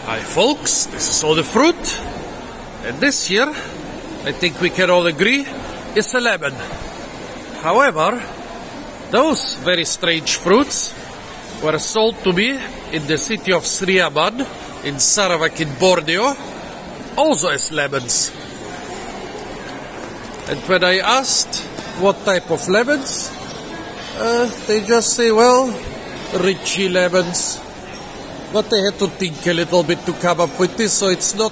Hi folks, this is all the fruit, and this here, I think we can all agree, is a lemon. However, those very strange fruits were sold to me in the city of Sriaman in Sarawak in Borneo, also as lemons. And when I asked what type of lemons, they just say, well, Richie lemons. But they had to think a little bit to come up with this, so it's not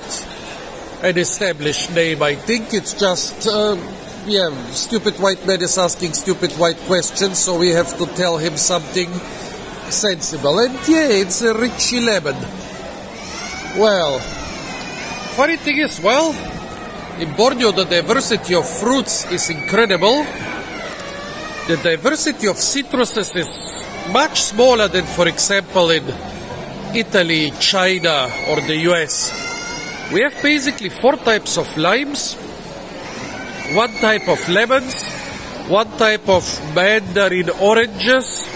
an established name, I think. It's just, stupid white man is asking stupid white questions, so we have to tell him something sensible. And yeah, it's a Richie lemon. Well, funny thing is, in Borneo the diversity of fruits is incredible. The diversity of citruses is much smaller than, for example, in Italy, China, or the US. We have basically 4 types of limes, 1 type of lemons, 1 type of mandarin oranges,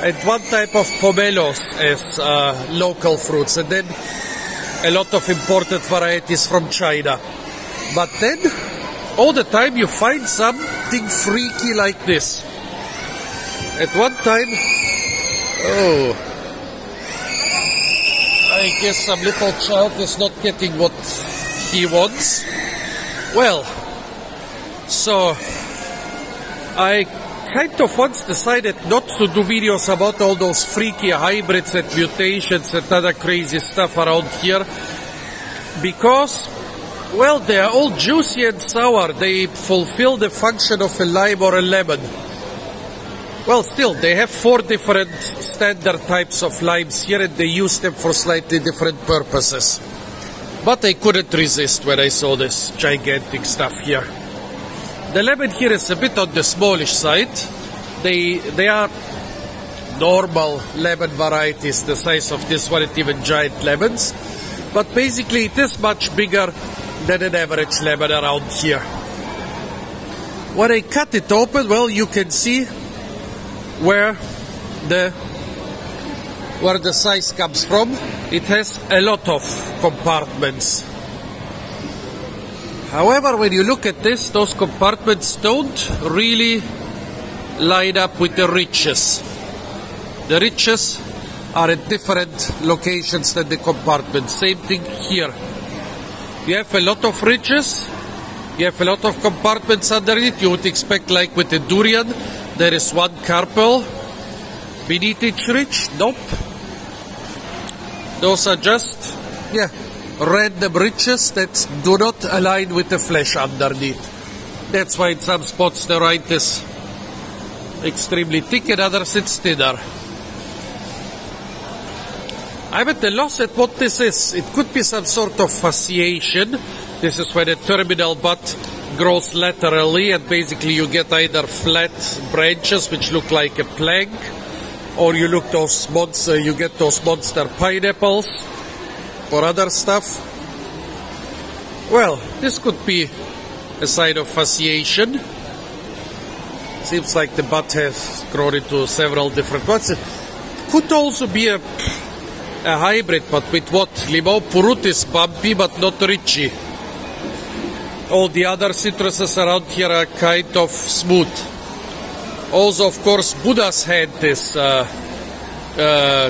and 1 type of pomelos as local fruits, and then a lot of imported varieties from China. But then, all the time you find something freaky like this. At one time, I guess some little child is not getting what he wants. Well, so I kind of once decided not to do videos about all those freaky hybrids and mutations and other crazy stuff around here, because, well, they are all juicy and sour. They fulfill the function of a lime or a lemon. Well, still, they have 4 different standard types of limes here, and they use them for slightly different purposes. But I couldn't resist when I saw this gigantic stuff here. The lemon here is a bit on the smallish side. They are normal lemon varieties, the size of this one, and even giant lemons. But basically, it is much bigger than an average lemon around here. When I cut it open, well, you can see where the size comes from. It has a lot of compartments. However, when you look at this, those compartments don't really line up with the ridges. The ridges are at different locations than the compartments. Same thing here. You have a lot of ridges, you have a lot of compartments underneath. You would expect, like with the durian, there is 1 carpel beneath each ridge. Nope. Those are just, random ridges that do not align with the flesh underneath. That's why in some spots the rind is extremely thick, and others it's thinner. I'm at a loss at what this is. It could be some sort of fasciation. This is where the terminal bud grows laterally, and basically you get either flat branches which look like a plank, or you get those monster pineapples or other stuff. Well, this could be a sign of fasciation. Seems like the bud has grown into several different ones. It could also be a hybrid, but with what? Limon purut is bumpy but not richy. All the other citruses around here are kind of smooth. Also, of course, Buddha's hand is,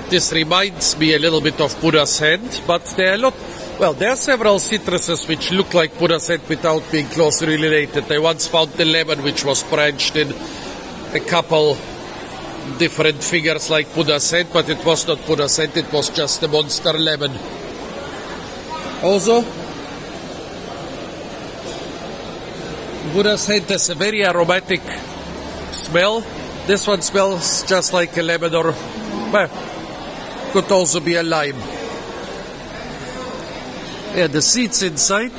this reminds me a little bit of Buddha's hand, but there are several citruses which look like Buddha's hand without being closely related. I once found the lemon which was branched in a couple different figures like Buddha's hand, but it was not Buddha's hand, it was just a monster lemon. Also, Buddha's hand has a very aromatic smell. This one smells just like a lemon, or could also be a lime. Yeah, the seeds inside,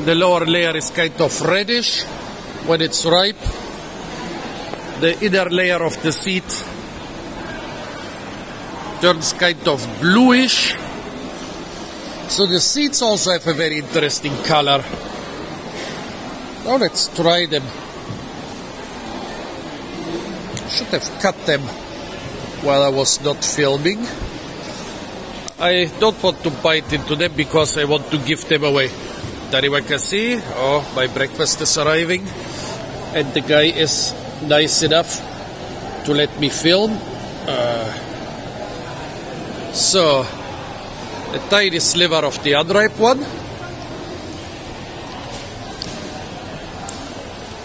the lower layer is kind of reddish when it's ripe. The inner layer of the seed turns kind of bluish. So the seeds also have a very interesting color. Now let's try them. Should have cut them while I was not filming. I don't want to bite into them because I want to give them away. Anyone can see, oh, my breakfast is arriving, and the guy is nice enough to let me film. So, a tiny sliver of the unripe one.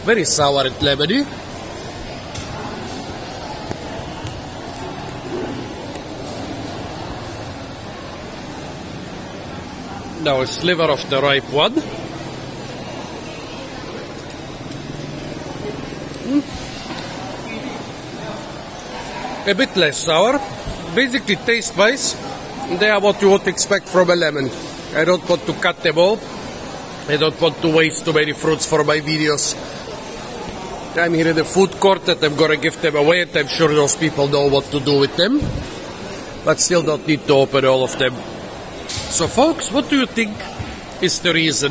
Very sour and lemony. Now a sliver of the ripe one. A bit less sour. Basically taste-wise, they are what you would expect from a lemon. I don't want to cut them all. I don't want to waste too many fruits for my videos. I'm here in the food court and I'm gonna give them away, and I'm sure those people know what to do with them. But still don't need to open all of them. So folks, what do you think is the reason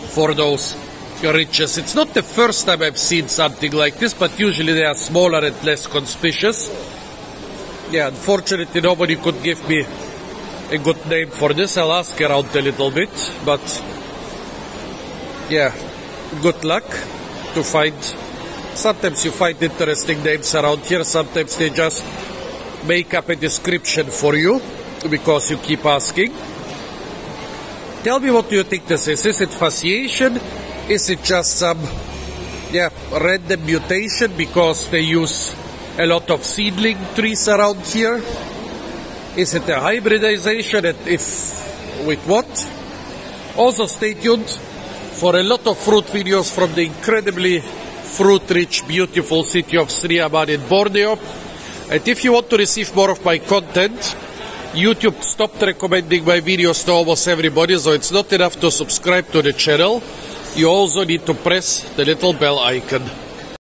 for those riches? It's not the first time I've seen something like this, but usually they are smaller and less conspicuous. Yeah, unfortunately nobody could give me a good name for this. I'll ask around a little bit, but yeah, good luck to find. Sometimes you find interesting names around here, sometimes they just make up a description for you because you keep asking. Tell me, what do you think this is? Is it fasciation? Is it just some random mutation because they use a lot of seedling trees around here? Is it a hybridization, and if with what? Also stay tuned for a lot of fruit videos from the incredibly fruit-rich, beautiful city of Sri Aman in Borneo. And if you want to receive more of my content, YouTube stopped recommending my videos to almost everybody, so it's not enough to subscribe to the channel. You also need to press the little bell icon.